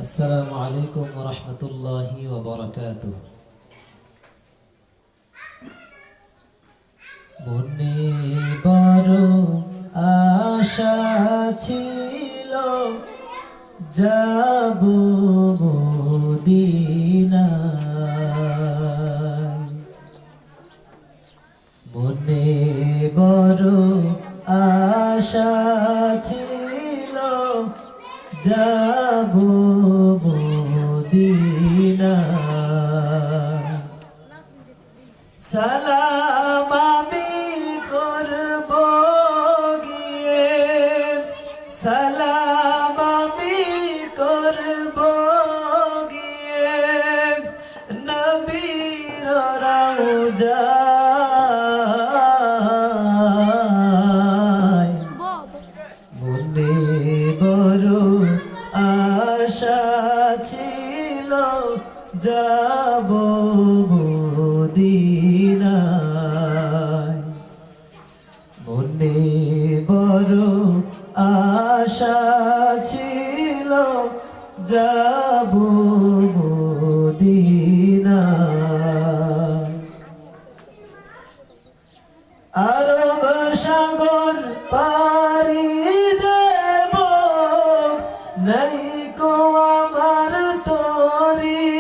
আসসালামু আলাইকুম ওয়া রাহমাতুল্লাহি ওয়া বারাকাতুহু। মনে বড় আশা ছিল যাব মদিনায়, মনে বড় আশা ছিল যাব মদিনায়। সালাম আমি করব গিয়ে, সালাম আমি করব গিয়ে নবীর রওজায়। মনে বড় আশা ছিল যাব মদিনায়, মনে বড় আশা ছিল যাব মদিনায়। আরব সাগর পাড়ি দেব, নাই কো আমার তরি,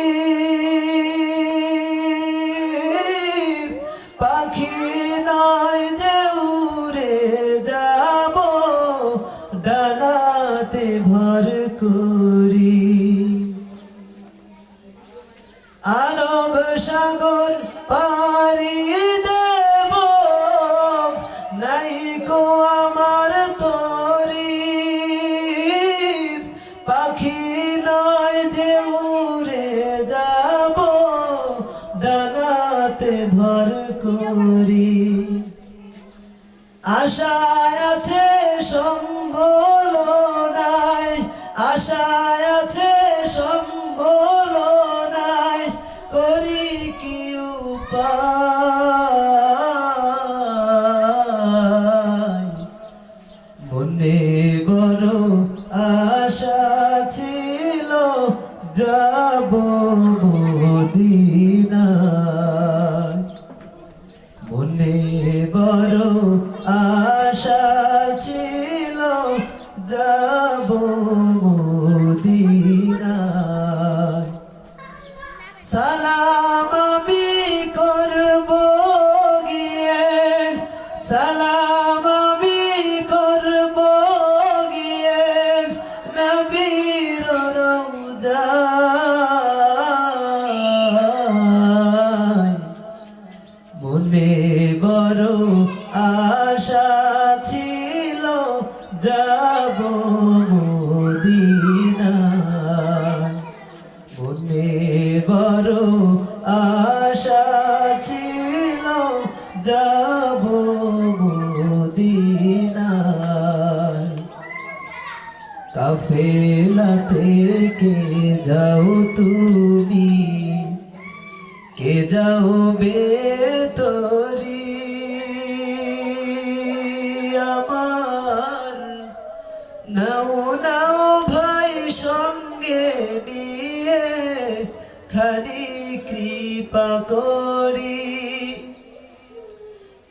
পাখি নয় যে উড়ে যাব ডানাতে ভর করি। আরব সাগর পাড়ি দেব, নাই কো আমার তরি, পাখি নয় যে উড়ে যাব ডানাতে ভর করি। আশায় আছে সম্বল নাই, আশায় আছে সম্বল নাই, করি কি উপায়। মনে বড় আশা ছিল যাব মদিনায়, মনে বড় আশা ছিল যাব মদিনায়। সালাম আমি করব গিয়ে, সালাম আমি করব গিয়ে নবীর রওজায়। মনে বড় আশা ছিল যাব মদিনায়, মনে বড় আশা ছিল যাব মদিনায়। কাফেলা থেকে যাও তুমি, কে যাবে তরি, আমার নাও নাও ভাই সঙ্গে নিয়ে খানি কৃপা করি।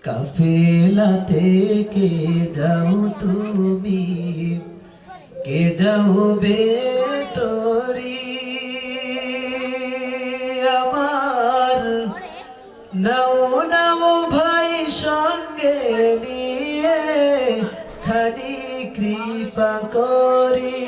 কাফেলা থেকে যাও তুমি, কে যাবে তরি, আমার নাও নাও ভাই সঙ্গে নিয়ে খানি কৃপা করি।